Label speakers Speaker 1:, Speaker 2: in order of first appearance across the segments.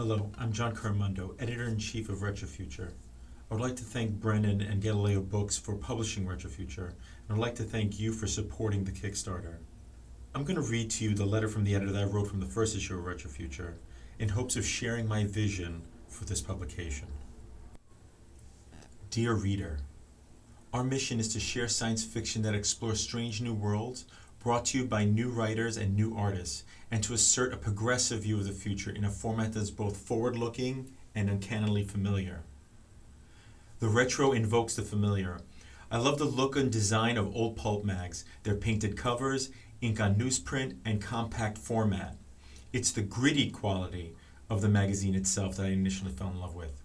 Speaker 1: Hello, I'm John Carmundo, Editor-in-Chief of Retrofuture. I would like to thank Brennan and Galileo Books for publishing Retrofuture, and I'd like to thank you for supporting the Kickstarter. I'm going to read to you the letter from the editor that I wrote from the first issue of Retrofuture, in hopes of sharing my vision for this publication. Dear reader, our mission is to share science fiction that explores strange new worlds, brought to you by new writers and new artists, and to assert a progressive view of the future in a format that's both forward-looking and uncannily familiar. The retro invokes the familiar. I love the look and design of old pulp mags, their painted covers, ink on newsprint, and compact format. It's the gritty quality of the magazine itself that I initially fell in love with.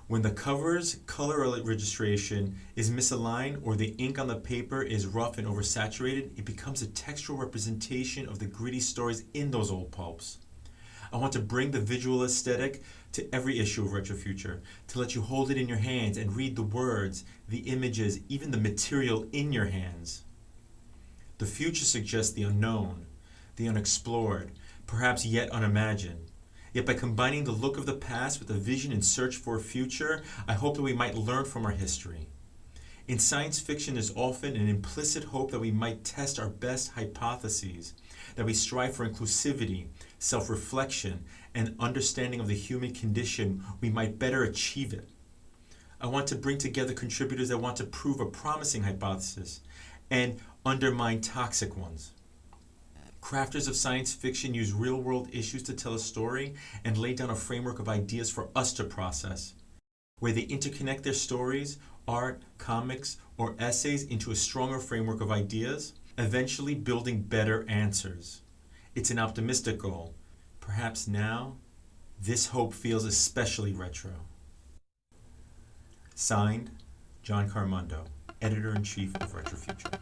Speaker 1: When the cover's color registration is misaligned or the ink on the paper is rough and oversaturated, it becomes a textual representation of the gritty stories in those old pulps. I want to bring the visual aesthetic to every issue of Retrofuture, to let you hold it in your hands and read the words, the images, even the material in your hands. The future suggests the unknown, the unexplored, perhaps yet unimagined. Yet by combining the look of the past with a vision and search for a future, I hope that we might learn from our history. In science fiction, there's often an implicit hope that we might test our best hypotheses, that we strive for inclusivity, self-reflection, and understanding of the human condition, we might better achieve it. I want to bring together contributors that want to prove a promising hypothesis and undermine toxic ones. Crafters of science fiction use real-world issues to tell a story and lay down a framework of ideas for us to process, where they interconnect their stories, art, comics, or essays into a stronger framework of ideas, eventually building better answers. It's an optimistic goal. Perhaps now, this hope feels especially retro. Signed, John Carmundo, Editor-in-Chief of Retrofuture.